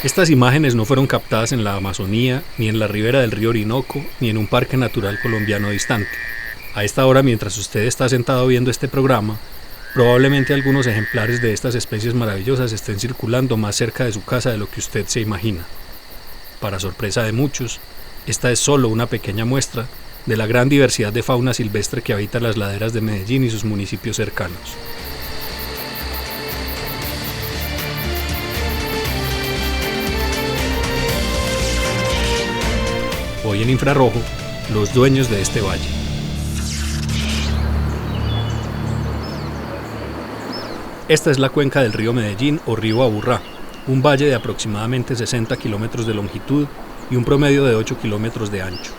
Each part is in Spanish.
Estas imágenes no fueron captadas en la Amazonía, ni en la ribera del río Orinoco, ni en un parque natural colombiano distante. A esta hora, mientras usted está sentado viendo este programa, probablemente algunos ejemplares de estas especies maravillosas estén circulando más cerca de su casa de lo que usted se imagina. Para sorpresa de muchos, esta es solo una pequeña muestra de la gran diversidad de fauna silvestre que habita las laderas de Medellín y sus municipios cercanos. Hoy en Infrarrojo, los dueños de este valle. Esta es la cuenca del río Medellín o río Aburrá, un valle de aproximadamente 60 kilómetros de longitud y un promedio de 8 kilómetros de ancho.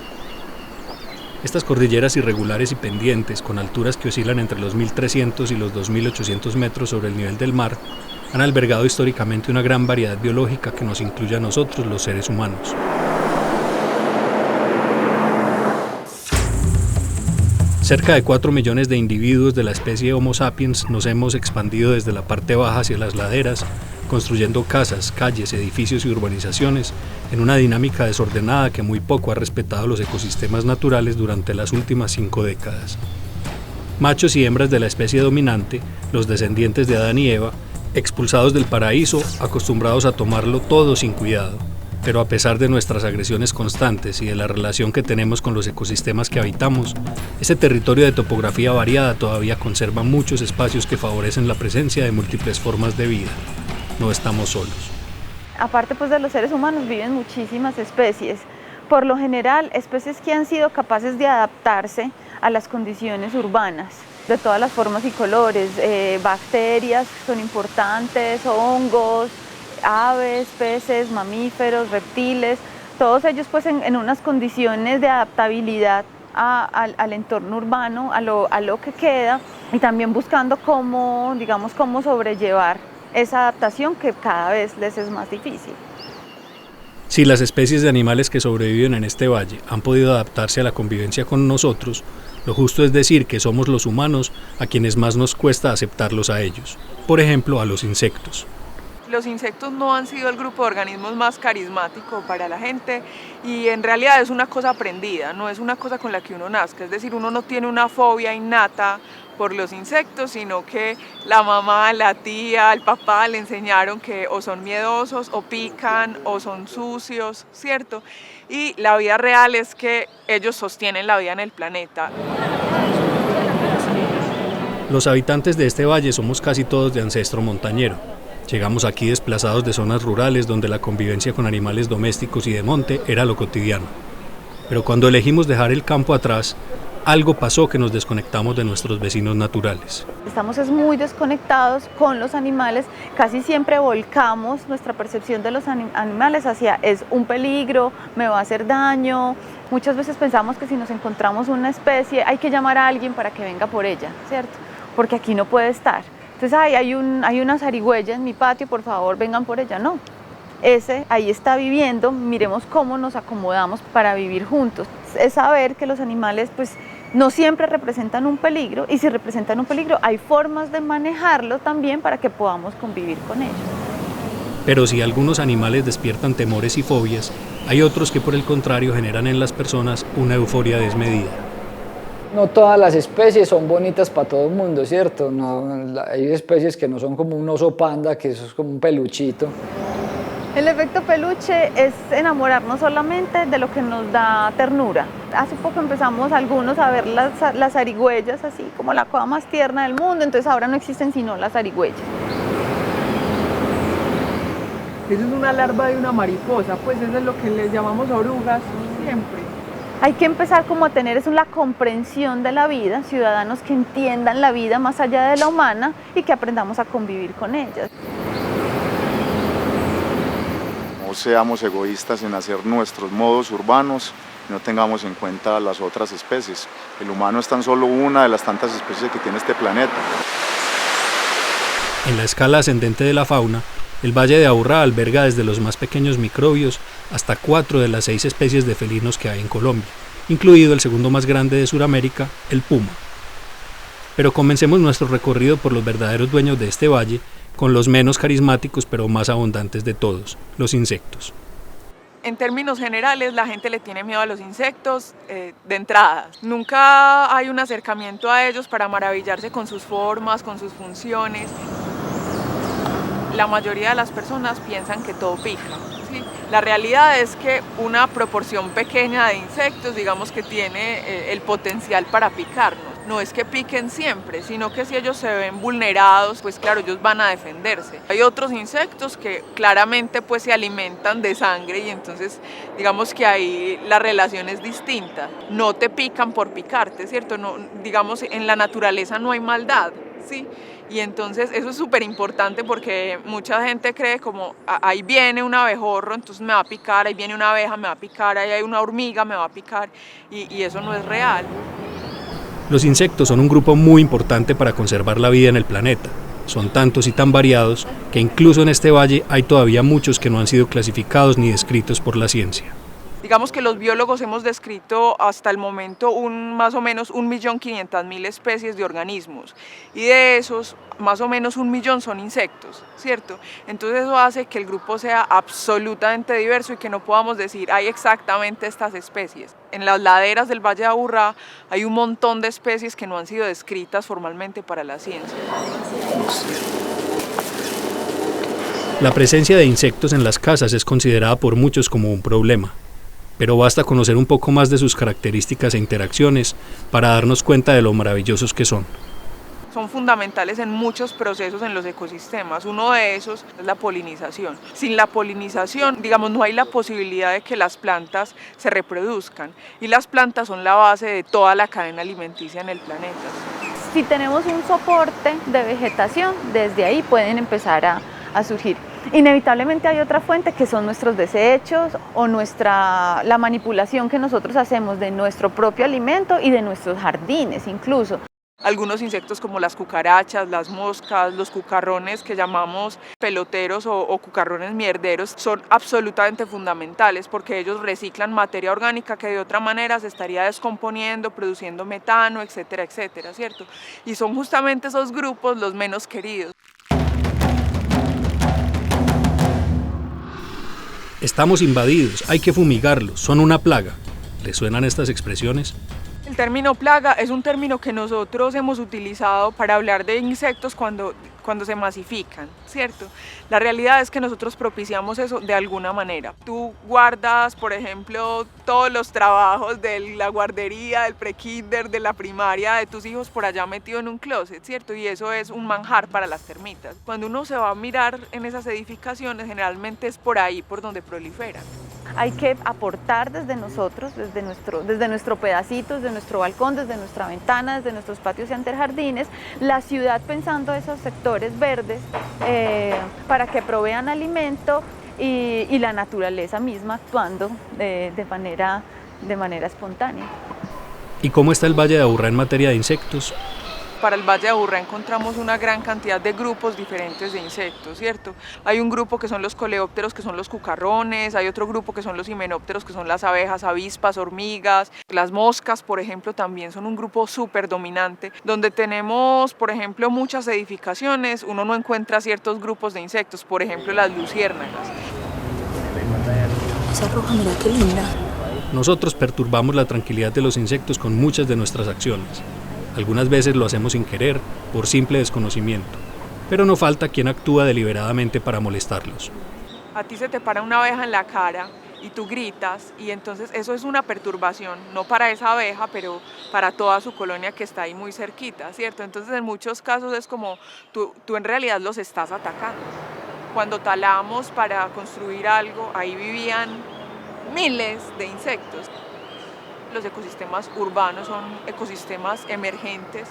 Estas cordilleras irregulares y pendientes, con alturas que oscilan entre los 1.300 y los 2.800 metros sobre el nivel del mar, han albergado históricamente una gran variedad biológica que nos incluye a nosotros, los seres humanos. Cerca de 4 millones de individuos de la especie Homo sapiens nos hemos expandido desde la parte baja hacia las laderas, construyendo casas, calles, edificios y urbanizaciones en una dinámica desordenada que muy poco ha respetado los ecosistemas naturales durante las últimas 5 décadas. Machos y hembras de la especie dominante, los descendientes de Adán y Eva, expulsados del paraíso, acostumbrados a tomarlo todo sin cuidado. Pero a pesar de nuestras agresiones constantes y de la relación que tenemos con los ecosistemas que habitamos, este territorio de topografía variada todavía conserva muchos espacios que favorecen la presencia de múltiples formas de vida. No estamos solos. Aparte de los seres humanos viven muchísimas especies, por lo general especies que han sido capaces de adaptarse a las condiciones urbanas, de todas las formas y colores, bacterias que son importantes, hongos, aves, peces, mamíferos, reptiles, todos ellos pues en unas condiciones de adaptabilidad al entorno urbano, a lo que queda, y también buscando cómo sobrellevar esa adaptación que cada vez les es más difícil. Si las especies de animales que sobreviven en este valle han podido adaptarse a la convivencia con nosotros, lo justo es decir que somos los humanos a quienes más nos cuesta aceptarlos a ellos, por ejemplo a los insectos. Los insectos no han sido el grupo de organismos más carismático para la gente y en realidad es una cosa aprendida, no es una cosa con la que uno nazca, es decir, uno no tiene una fobia innata por los insectos, sino que la mamá, la tía, el papá le enseñaron que o son miedosos, o pican, o son sucios, ¿cierto? Y la vida real es que ellos sostienen la vida en el planeta. Los habitantes de este valle somos casi todos de ancestro montañero. Llegamos aquí desplazados de zonas rurales donde la convivencia con animales domésticos y de monte era lo cotidiano. Pero cuando elegimos dejar el campo atrás, algo pasó que nos desconectamos de nuestros vecinos naturales. Estamos muy desconectados con los animales, casi siempre volcamos nuestra percepción de los animales hacia es un peligro, me va a hacer daño. Muchas veces pensamos que si nos encontramos una especie hay que llamar a alguien para que venga por ella, ¿cierto? Porque aquí no puede estar. Entonces hay una zarigüeya en mi patio, por favor vengan por ella. No, ese ahí está viviendo, miremos cómo nos acomodamos para vivir juntos. Es saber que los animales pues no siempre representan un peligro y si representan un peligro hay formas de manejarlo también para que podamos convivir con ellos. Pero si algunos animales despiertan temores y fobias, hay otros que por el contrario generan en las personas una euforia desmedida. No todas las especies son bonitas para todo el mundo, ¿cierto? No, hay especies que no son como un oso panda, que eso es como un peluchito. El efecto peluche es enamorarnos solamente de lo que nos da ternura. Hace poco empezamos algunos a ver las zarigüeyas así como la cosa más tierna del mundo, entonces ahora no existen sino las zarigüeyas. Eso es una larva de una mariposa, pues eso es lo que les llamamos orugas siempre. Hay que empezar como a tener la comprensión de la vida, ciudadanos que entiendan la vida más allá de la humana y que aprendamos a convivir con ellas. No seamos egoístas en hacer nuestros modos urbanos y no tengamos en cuenta las otras especies. El humano es tan solo una de las tantas especies que tiene este planeta. En la escala ascendente de la fauna, el Valle de Aburrá alberga desde los más pequeños microbios hasta 4 de las 6 especies de felinos que hay en Colombia, incluido el segundo más grande de Sudamérica, el puma. Pero comencemos nuestro recorrido por los verdaderos dueños de este valle, con los menos carismáticos pero más abundantes de todos, los insectos. En términos generales, la gente le tiene miedo a los insectos de entrada. Nunca hay un acercamiento a ellos para maravillarse con sus formas, con sus funciones. La mayoría de las personas piensan que todo pica, ¿sí? La realidad es que una proporción pequeña de insectos, digamos que tiene el potencial para picarnos. No es que piquen siempre, sino que si ellos se ven vulnerados, pues claro, ellos van a defenderse. Hay otros insectos que claramente pues se alimentan de sangre y entonces digamos que ahí la relación es distinta. No te pican por picarte, ¿cierto? No, digamos, en la naturaleza no hay maldad, ¿sí? Y entonces eso es súper importante porque mucha gente cree como ahí viene un abejorro, entonces me va a picar, ahí viene una abeja, me va a picar, ahí hay una hormiga, me va a picar y eso no es real. Los insectos son un grupo muy importante para conservar la vida en el planeta. Son tantos y tan variados que incluso en este valle hay todavía muchos que no han sido clasificados ni descritos por la ciencia. Digamos que los biólogos hemos descrito hasta el momento más o menos 1.500.000 especies de organismos y de esos más o menos 1 millón son insectos, ¿cierto? Entonces eso hace que el grupo sea absolutamente diverso y que no podamos decir hay exactamente estas especies. En las laderas del Valle de Aburrá hay un montón de especies que no han sido descritas formalmente para la ciencia. La presencia de insectos en las casas es considerada por muchos como un problema, pero basta conocer un poco más de sus características e interacciones para darnos cuenta de lo maravillosos que son. Son fundamentales en muchos procesos en los ecosistemas. Uno de esos es la polinización. Sin la polinización, digamos, no hay la posibilidad de que las plantas se reproduzcan y las plantas son la base de toda la cadena alimenticia en el planeta. Si tenemos un soporte de vegetación, desde ahí pueden empezar a surgir. Inevitablemente hay otra fuente que son nuestros desechos o la manipulación que nosotros hacemos de nuestro propio alimento y de nuestros jardines incluso. Algunos insectos como las cucarachas, las moscas, los cucarrones que llamamos peloteros o cucarrones mierderos son absolutamente fundamentales porque ellos reciclan materia orgánica que de otra manera se estaría descomponiendo, produciendo metano, etcétera, etcétera, ¿cierto? Y son justamente esos grupos los menos queridos. Estamos invadidos, hay que fumigarlos, son una plaga. ¿Les suenan estas expresiones? El término plaga es un término que nosotros hemos utilizado para hablar de insectos cuando se masifican, ¿cierto? La realidad es que nosotros propiciamos eso de alguna manera. Tú guardas, por ejemplo, todos los trabajos de la guardería, del prekinder, de la primaria de tus hijos por allá metido en un closet, ¿cierto? Y eso es un manjar para las termitas. Cuando uno se va a mirar en esas edificaciones, generalmente es por ahí por donde proliferan. Hay que aportar desde nosotros, desde nuestro pedacito, desde nuestro balcón, desde nuestra ventana, desde nuestros patios y antejardines, la ciudad pensando esos sectores verdes para que provean alimento y la naturaleza misma actuando de manera espontánea. ¿Y cómo está el Valle de Aburrá en materia de insectos? Para el Valle de Aburrá encontramos una gran cantidad de grupos diferentes de insectos, ¿cierto? Hay un grupo que son los coleópteros, que son los cucarrones, hay otro grupo que son los himenópteros, que son las abejas, avispas, hormigas, las moscas, por ejemplo, también son un grupo súper dominante, donde tenemos, por ejemplo, muchas edificaciones, uno no encuentra ciertos grupos de insectos, por ejemplo, las luciérnagas. Esa roja, mira qué linda. Nosotros perturbamos la tranquilidad de los insectos con muchas de nuestras acciones. Algunas veces lo hacemos sin querer, por simple desconocimiento, pero no falta quien actúa deliberadamente para molestarlos. A ti se te para una abeja en la cara y tú gritas y entonces eso es una perturbación, no para esa abeja, pero para toda su colonia que está ahí muy cerquita, ¿cierto? Entonces en muchos casos es como tú en realidad los estás atacando. Cuando talamos para construir algo, ahí vivían miles de insectos. Los ecosistemas urbanos son ecosistemas emergentes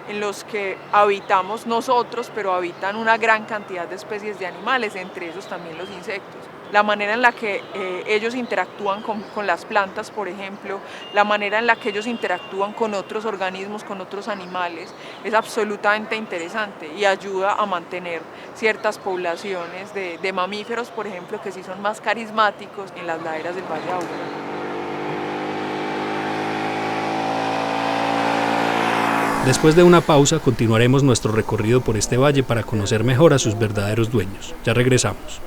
en los que habitamos nosotros, pero habitan una gran cantidad de especies de animales, entre esos también los insectos. La manera en la que ellos interactúan con las plantas, por ejemplo, la manera en la que ellos interactúan con otros organismos, con otros animales, es absolutamente interesante y ayuda a mantener ciertas poblaciones de mamíferos, por ejemplo, que sí son más carismáticos en las laderas del Valle de Aburrá. Después de una pausa, continuaremos nuestro recorrido por este valle para conocer mejor a sus verdaderos dueños. Ya regresamos.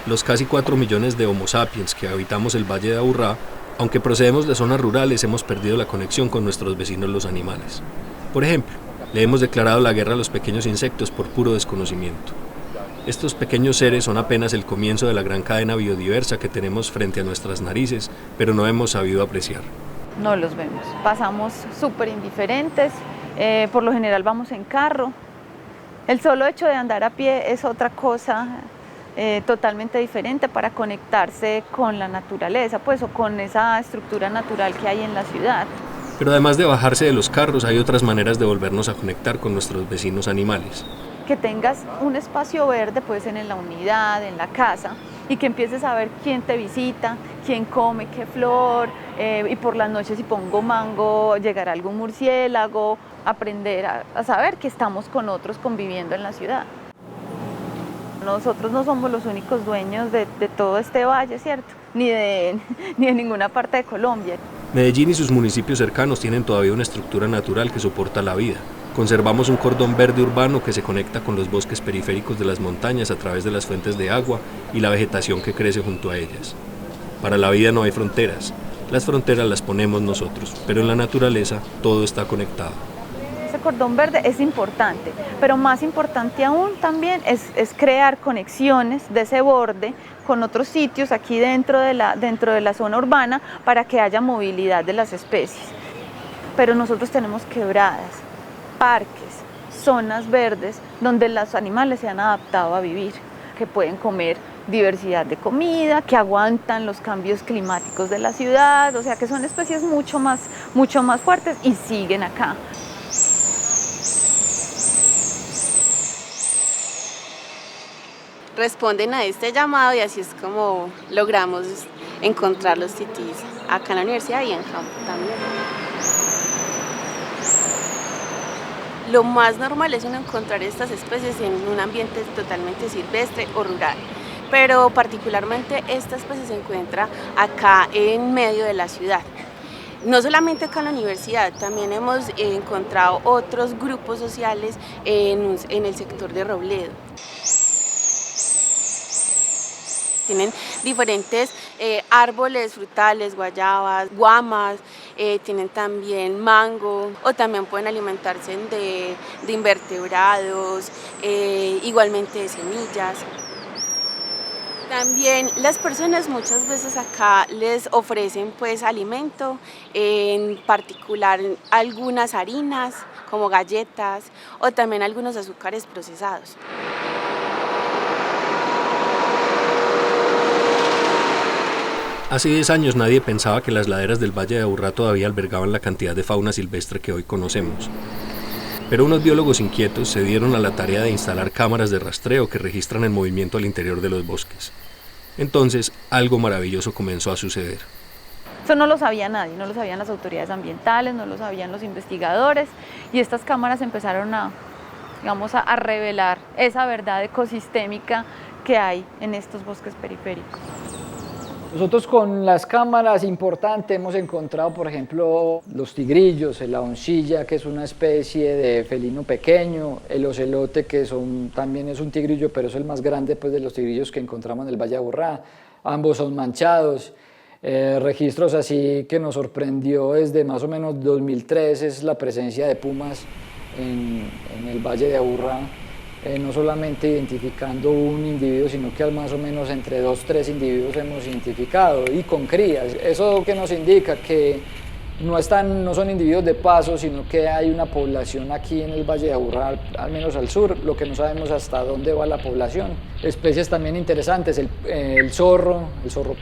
Los casi 4 millones de Homo sapiens que habitamos el Valle de Aburrá, aunque procedemos de zonas rurales, hemos perdido la conexión con nuestros vecinos los animales. Por ejemplo, le hemos declarado la guerra a los pequeños insectos por puro desconocimiento. Estos pequeños seres son apenas el comienzo de la gran cadena biodiversa que tenemos frente a nuestras narices, pero no hemos sabido apreciar. No los vemos, pasamos súper indiferentes, por lo general vamos en carro. El solo hecho de andar a pie es otra cosa totalmente diferente para conectarse con la naturaleza, pues, o con esa estructura natural que hay en la ciudad. Pero además de bajarse de los carros, hay otras maneras de volvernos a conectar con nuestros vecinos animales. Que tengas un espacio verde, puede ser en la unidad, en la casa, y que empieces a ver quién te visita, quién come qué flor, y por las noches si pongo mango, llegará algún murciélago, aprender a saber que estamos con otros conviviendo en la ciudad. Nosotros no somos los únicos dueños de todo este valle, ¿cierto? Ni de ninguna parte de Colombia. Medellín y sus municipios cercanos tienen todavía una estructura natural que soporta la vida. Conservamos un cordón verde urbano que se conecta con los bosques periféricos de las montañas a través de las fuentes de agua y la vegetación que crece junto a ellas. Para la vida no hay fronteras. Las fronteras las ponemos nosotros, pero en la naturaleza todo está conectado. Ese cordón verde es importante, pero más importante aún también es crear conexiones de ese borde con otros sitios aquí dentro de la zona urbana para que haya movilidad de las especies. Pero nosotros tenemos quebradas, parques, zonas verdes donde los animales se han adaptado a vivir, que pueden comer diversidad de comida, que aguantan los cambios climáticos de la ciudad, o sea que son especies mucho más fuertes y siguen acá. Responden a este llamado y así es como logramos encontrar los titís acá en la universidad y en campo también. Lo más normal es uno encontrar estas especies en un ambiente totalmente silvestre o rural, pero particularmente esta especie se encuentra acá en medio de la ciudad. No solamente acá en la universidad, también hemos encontrado otros grupos sociales en el sector de Robledo. Tienen diferentes árboles frutales, guayabas, guamas, tienen también mango o también pueden alimentarse de invertebrados, igualmente de semillas. También las personas muchas veces acá les ofrecen pues alimento, en particular algunas harinas como galletas o también algunos azúcares procesados. Hace 10 años nadie pensaba que las laderas del Valle de Aburrá todavía albergaban la cantidad de fauna silvestre que hoy conocemos. Pero unos biólogos inquietos se dieron a la tarea de instalar cámaras de rastreo que registran el movimiento al interior de los bosques. Entonces, algo maravilloso comenzó a suceder. Eso no lo sabía nadie, no lo sabían las autoridades ambientales, no lo sabían los investigadores, y estas cámaras empezaron a revelar esa verdad ecosistémica que hay en estos bosques periféricos. Nosotros con las cámaras importantes hemos encontrado, por ejemplo, los tigrillos, la oncilla, que es una especie de felino pequeño, el ocelote, que también es un tigrillo, pero es el más grande pues, de los tigrillos que encontramos en el Valle de Aburrá. Ambos son manchados. Registros así que nos sorprendió desde más o menos 2003 es la presencia de pumas en el Valle de Aburrá. No solamente identificando un individuo, sino que más o menos entre 2 o 3 individuos hemos identificado y con crías. Eso que nos indica que no son individuos de paso, sino que hay una población aquí en el Valle de Aburrá, al menos al sur, lo que no sabemos hasta dónde va la población. Especies también interesantes, el zorro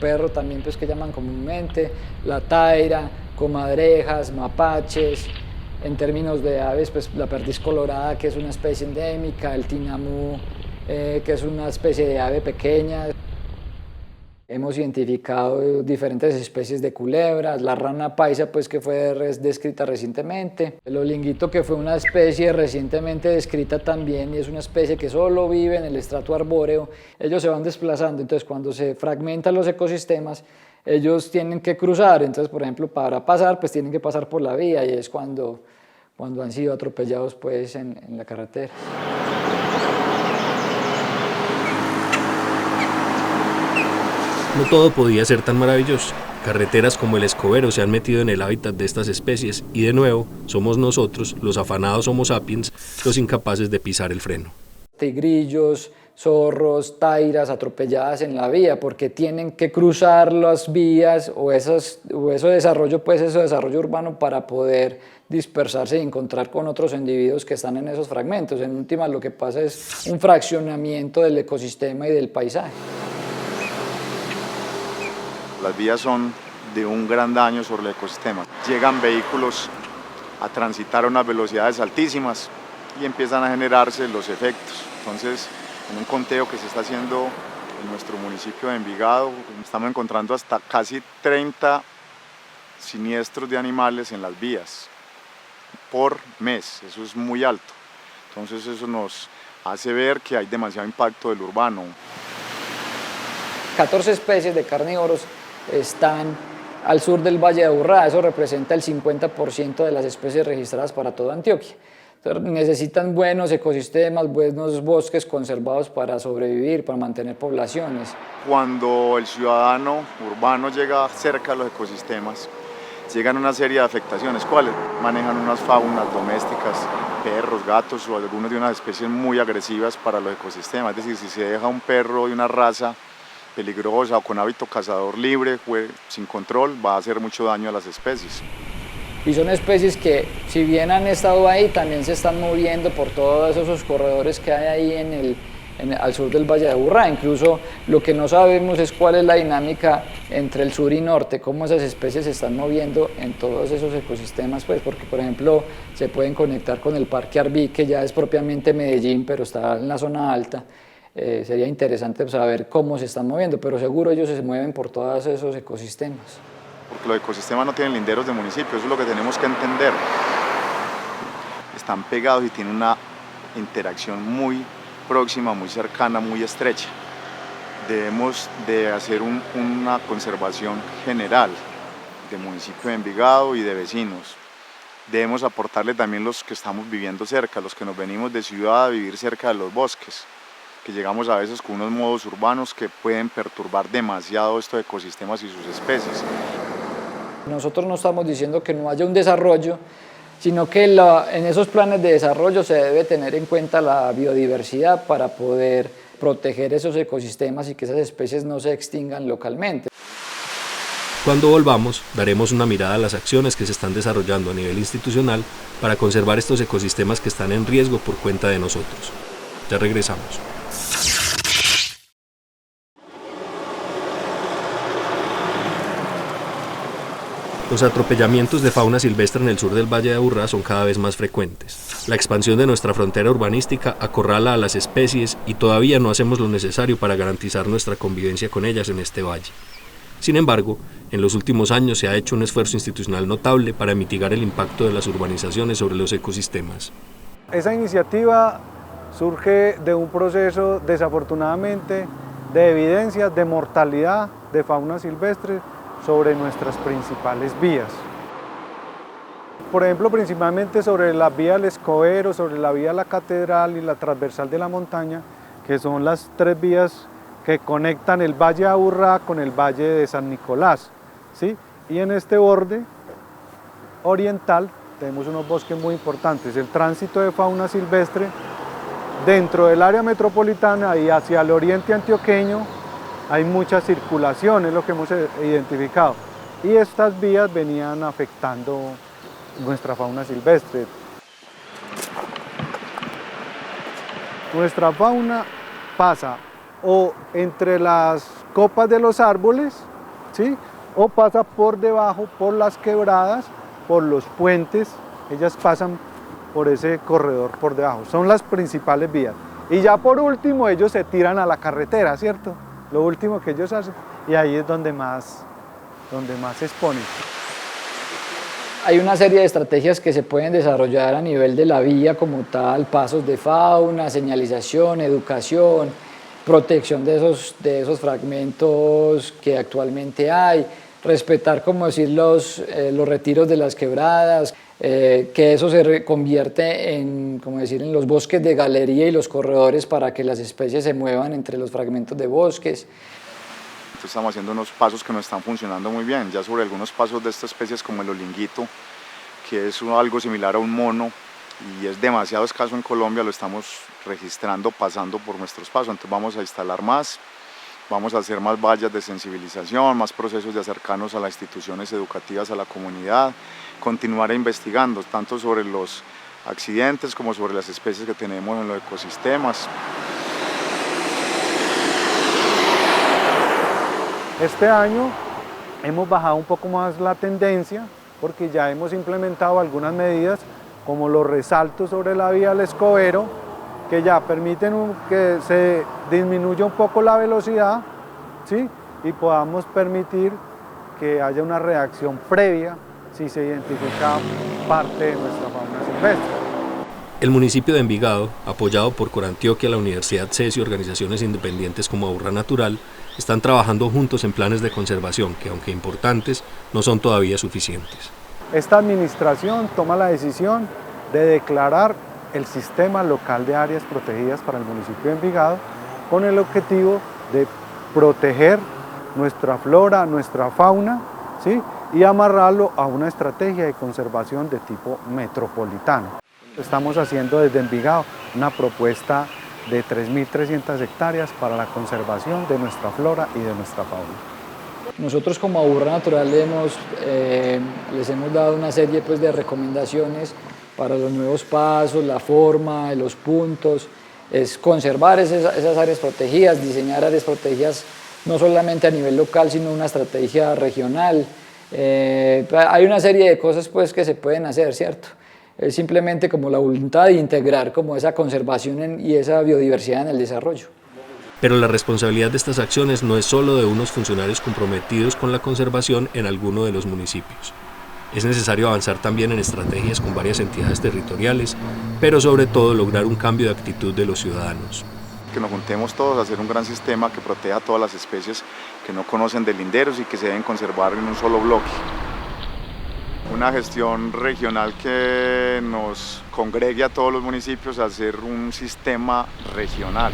perro también pues que llaman comúnmente, la taira, comadrejas, mapaches. En términos de aves, pues la perdiz colorada, que es una especie endémica, el tinamú, que es una especie de ave pequeña. Hemos identificado diferentes especies de culebras, la rana paisa pues, que fue descrita recientemente, el olinguito, que fue una especie recientemente descrita también y es una especie que solo vive en el estrato arbóreo. Ellos se van desplazando, entonces cuando se fragmentan los ecosistemas, ellos tienen que cruzar, entonces por ejemplo para pasar pues tienen que pasar por la vía y es cuando han sido atropellados pues, en la carretera. No todo podía ser tan maravilloso. Carreteras como el Escobero se han metido en el hábitat de estas especies y de nuevo somos nosotros, los afanados Homo sapiens, los incapaces de pisar el freno. Tigrillos, zorros, tairas atropelladas en la vía porque tienen que cruzar las vías o ese desarrollo urbano para poder dispersarse y encontrar con otros individuos que están en esos fragmentos. En última, lo que pasa es un fraccionamiento del ecosistema y del paisaje. Las vías son de un gran daño sobre el ecosistema. Llegan vehículos a transitar a unas velocidades altísimas y empiezan a generarse los efectos. Entonces, en un conteo que se está haciendo en nuestro municipio de Envigado, estamos encontrando hasta casi 30 siniestros de animales en las vías por mes. Eso es muy alto. Entonces, eso nos hace ver que hay demasiado impacto del urbano. 14 especies de carnívoros están al sur del Valle de Aburrá, eso representa el 50% de las especies registradas para toda Antioquia. Entonces, necesitan buenos ecosistemas, buenos bosques conservados para sobrevivir, para mantener poblaciones. Cuando el ciudadano urbano llega cerca de los ecosistemas, llegan una serie de afectaciones. ¿Cuáles? Manejan unas faunas domésticas, perros, gatos o algunas de unas especies muy agresivas para los ecosistemas. Es decir, si se deja un perro de una raza peligrosa o con hábito cazador libre, sin control, va a hacer mucho daño a las especies. Y son especies que, si bien han estado ahí, también se están moviendo por todos esos corredores que hay ahí al sur del Valle de Aburrá. Incluso lo que no sabemos es cuál es la dinámica entre el sur y norte, cómo esas especies se están moviendo en todos esos ecosistemas, pues, porque por ejemplo se pueden conectar con el Parque Arví, que ya es propiamente Medellín, pero está en la zona alta. Sería interesante saber cómo se están moviendo, pero seguro ellos se mueven por todos esos ecosistemas. Porque los ecosistemas no tienen linderos de municipio, eso es lo que tenemos que entender. Están pegados y tienen una interacción muy próxima, muy cercana, muy estrecha. Debemos de hacer una conservación general del municipio de Envigado y de vecinos. Debemos aportarle también los que estamos viviendo cerca, los que nos venimos de ciudad a vivir cerca de los bosques, que llegamos a veces con unos modos urbanos que pueden perturbar demasiado estos ecosistemas y sus especies. Nosotros no estamos diciendo que no haya un desarrollo, sino que en esos planes de desarrollo se debe tener en cuenta la biodiversidad para poder proteger esos ecosistemas y que esas especies no se extingan localmente. Cuando volvamos, daremos una mirada a las acciones que se están desarrollando a nivel institucional para conservar estos ecosistemas que están en riesgo por cuenta de nosotros. Ya regresamos. Los atropellamientos de fauna silvestre en el sur del Valle de Aburrá son cada vez más frecuentes. La expansión de nuestra frontera urbanística acorrala a las especies y todavía no hacemos lo necesario para garantizar nuestra convivencia con ellas en este valle. Sin embargo, en los últimos años se ha hecho un esfuerzo institucional notable para mitigar el impacto de las urbanizaciones sobre los ecosistemas. Esa iniciativa surge de un proceso, desafortunadamente, de evidencias de mortalidad de fauna silvestre sobre nuestras principales vías. Por ejemplo, principalmente sobre la vía del Escobero, sobre la vía de la Catedral y la transversal de la montaña, que son las tres vías que conectan el Valle de Aburrá con el Valle de San Nicolás, ¿sí? Y en este borde oriental tenemos unos bosques muy importantes, el tránsito de fauna silvestre dentro del área metropolitana y hacia el oriente antioqueño hay mucha circulación, es lo que hemos identificado. Y estas vías venían afectando nuestra fauna silvestre. Nuestra fauna pasa o entre las copas de los árboles, ¿sí? O pasa por debajo, por las quebradas, por los puentes, ellas pasan por ese corredor por debajo, son las principales vías. Y ya por último ellos se tiran a la carretera, ¿cierto? Lo último que ellos hacen y ahí es donde más se expone. Hay una serie de estrategias que se pueden desarrollar a nivel de la vía como tal, pasos de fauna, señalización, educación, protección de esos fragmentos que actualmente hay, respetar, como decir, los retiros de las quebradas, que eso se convierte en, como decir, en los bosques de galería y los corredores para que las especies se muevan entre los fragmentos de bosques. Estamos haciendo unos pasos que no están funcionando muy bien, ya sobre algunos pasos de estas especies como el olinguito, que es algo similar a un mono y es demasiado escaso en Colombia, lo estamos registrando pasando por nuestros pasos, entonces vamos a instalar más, vamos a hacer más vallas de sensibilización, más procesos de acercarnos a las instituciones educativas, a la comunidad, continuar investigando tanto sobre los accidentes como sobre las especies que tenemos en los ecosistemas. Este año hemos bajado un poco más la tendencia porque ya hemos implementado algunas medidas como los resaltos sobre la vía del Escobero, que ya permiten que se disminuya un poco la velocidad, ¿sí? Y podamos permitir que haya una reacción previa si se identifica parte de nuestra fauna silvestre. El municipio de Envigado, apoyado por Corantioquia, la Universidad CES y organizaciones independientes como Aurra Natural, están trabajando juntos en planes de conservación que, aunque importantes, no son todavía suficientes. Esta administración toma la decisión de declarar el sistema local de áreas protegidas para el municipio de Envigado con el objetivo de proteger nuestra flora, nuestra fauna, ¿sí? Y amarrarlo a una estrategia de conservación de tipo metropolitano. Estamos haciendo desde Envigado una propuesta de 3.300 hectáreas para la conservación de nuestra flora y de nuestra fauna. Nosotros como Aurra Natural les hemos dado una serie pues, de recomendaciones para los nuevos pasos, la forma, los puntos, es conservar esas áreas protegidas, diseñar áreas protegidas no solamente a nivel local, sino una estrategia regional. Hay una serie de cosas pues, que se pueden hacer, ¿cierto? Es simplemente como la voluntad de integrar como esa conservación y esa biodiversidad en el desarrollo. Pero la responsabilidad de estas acciones no es solo de unos funcionarios comprometidos con la conservación en alguno de los municipios. Es necesario avanzar también en estrategias con varias entidades territoriales, pero sobre todo lograr un cambio de actitud de los ciudadanos. Que nos juntemos todos a hacer un gran sistema que proteja a todas las especies que no conocen de linderos y que se deben conservar en un solo bloque. Una gestión regional que nos congregue a todos los municipios a hacer un sistema regional.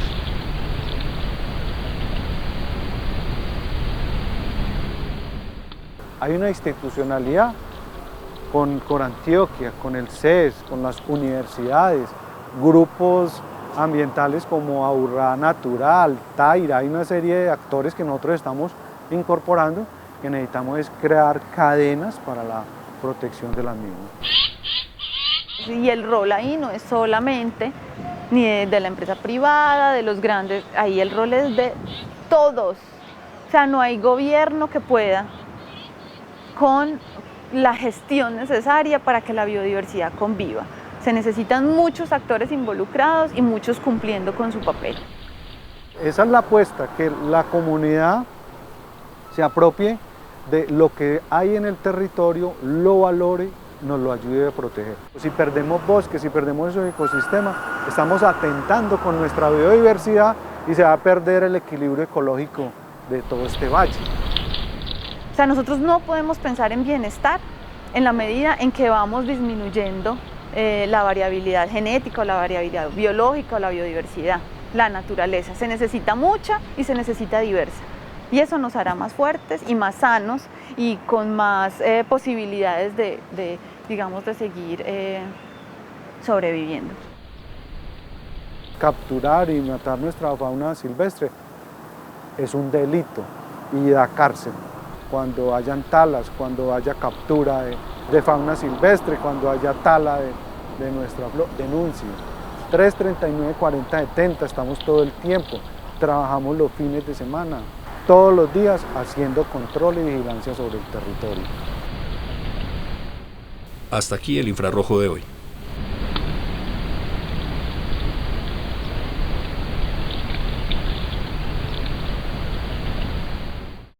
Hay una institucionalidad con Corantioquia, con el CES, con las universidades, grupos ambientales como Aurra Natural, Taira, hay una serie de actores que nosotros estamos incorporando, que necesitamos es crear cadenas para la protección de las mismas. Y el rol ahí no es solamente ni de la empresa privada, de los grandes, ahí el rol es de todos. O sea, no hay gobierno que pueda con la gestión necesaria para que la biodiversidad conviva. Se necesitan muchos actores involucrados y muchos cumpliendo con su papel. Esa es la apuesta, que la comunidad se apropie de lo que hay en el territorio, lo valore, nos lo ayude a proteger. Si perdemos bosques, si perdemos esos ecosistemas, estamos atentando con nuestra biodiversidad y se va a perder el equilibrio ecológico de todo este valle. O sea, nosotros no podemos pensar en bienestar en la medida en que vamos disminuyendo la variabilidad genética o la variabilidad biológica o la biodiversidad, la naturaleza. Se necesita mucha y se necesita diversa. Y eso nos hará más fuertes y más sanos y con más posibilidades de seguir sobreviviendo. Capturar y matar nuestra fauna silvestre es un delito y da cárcel. Cuando hayan talas, cuando haya captura de fauna silvestre, cuando haya tala de nuestra flora, denuncie. 339-40-70, estamos todo el tiempo, trabajamos los fines de semana, todos los días haciendo control y vigilancia sobre el territorio. Hasta aquí el infrarrojo de hoy.